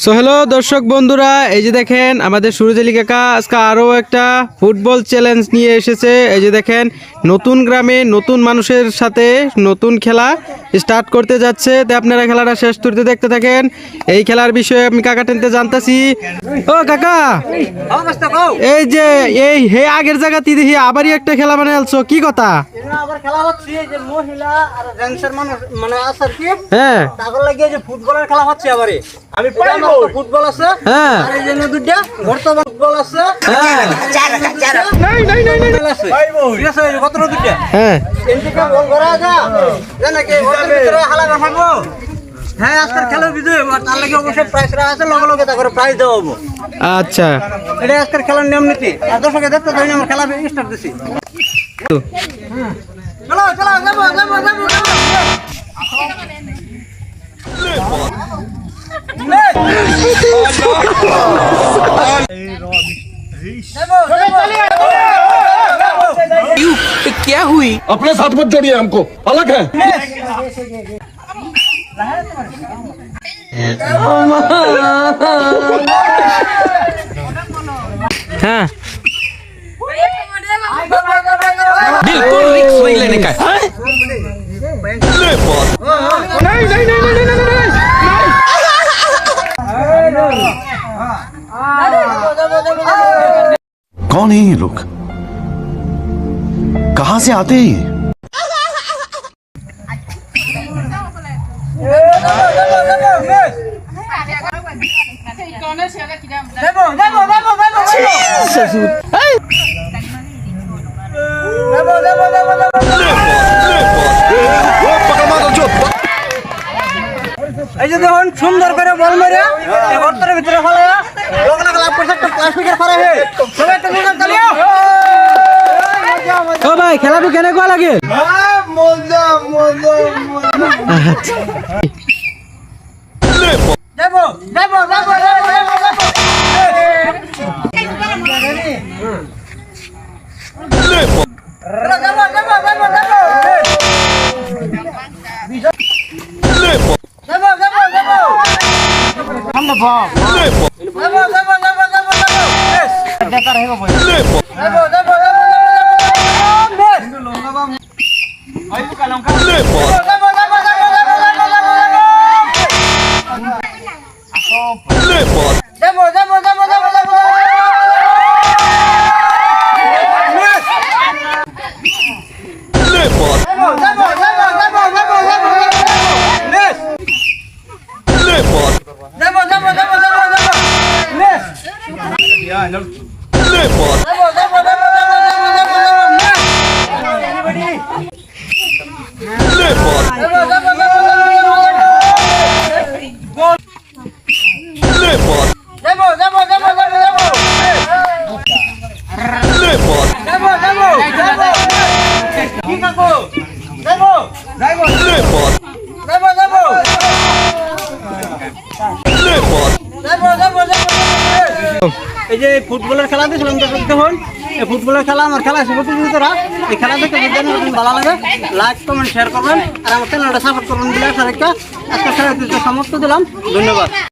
So hello দর্শক বন্ধুরা, এই যে দেখেন আমাদের সুরজ আলী কাকা আজকে আরও একটা ফুটবল চ্যালেঞ্জ নিয়ে এসেছে। এই যে দেখেন নতুন গ্রামে নতুন মানুষের সাথে নতুন খেলা স্টার্ট করতে যাচ্ছে। তো আপনারা খেলাটা শেষ করতে দেখতে থাকেন। এই খেলার বিষয়ে আমি কাকা টেনতে জানতেছি। ও কাকা, এই যে এই হে আগের জায়গাতে দেখি আবারই একটা খেলা বানাই আলছো, কি কথা? আবার খেলা হচ্ছে যে মহিলা আর জেন্টসের মানুষ মানে আছে কি? হ্যাঁ, তারপর লাগিয়ে যে ফুটবলের খেলা হচ্ছে আবারে। আমি পাইবো ফুটবল আছে। হ্যাঁ, আর এই যে দুইটা বর্তমান ফুটবল আছে। হ্যাঁ, পাইবো। ঠিক আছে, কত দুইটা? হ্যাঁ, এদিকে বল করা যা। জানা কি ওর ভিতরে হালা রাখবো। হ্যাঁ, আজকের খেলা বিজয় আর তার লাগি অবশ্যই প্রাইজ রাখা আছে, লগে লগে তারপরে প্রাইজ দেওয়া হবে। আচ্ছা, এটা আজকের খেলার নিয়ম নীতি। আর দর্শকে দেখতে দেই আমরা খেলা স্টার্ট দিছি। চলো চলো যাবো যাবো যাবো क्या हुई? अपने साथ मत जोड़िए, हमको अलग है। हाँ, बिल्कुल रिस्क नहीं लेने का। नहीं नहीं नहीं नहीं नहीं नहीं। कौन है ये लोग? कहां से आते हैं ये? এই যে দেখুন সুন্দর করে বল মেরে এই গর্তের ভিতরে ফেলায়া লোক না লাভ করছে একটা প্লাস্টিকের ফেলা হে সবাই একটা গোল চালিও। ও ভাই খেলাটা কেন কোয়া লাগে? মজা মজা যাবো যাবো যাবো যাবো যাবো এই যে ফুটবলের খেলা দিয়েছিলাম দেখুন, এই ফুটবলের খেলা আমার খেলা আছে প্রতিযোগিতারা। এই খেলা দেখে ভালো লাগে, লাইক কমেন্ট শেয়ার করবেন আর আমার চ্যানেলটা সাপোর্ট করবেন। আজকে খেলা সমাপ্ত দিলাম, ধন্যবাদ।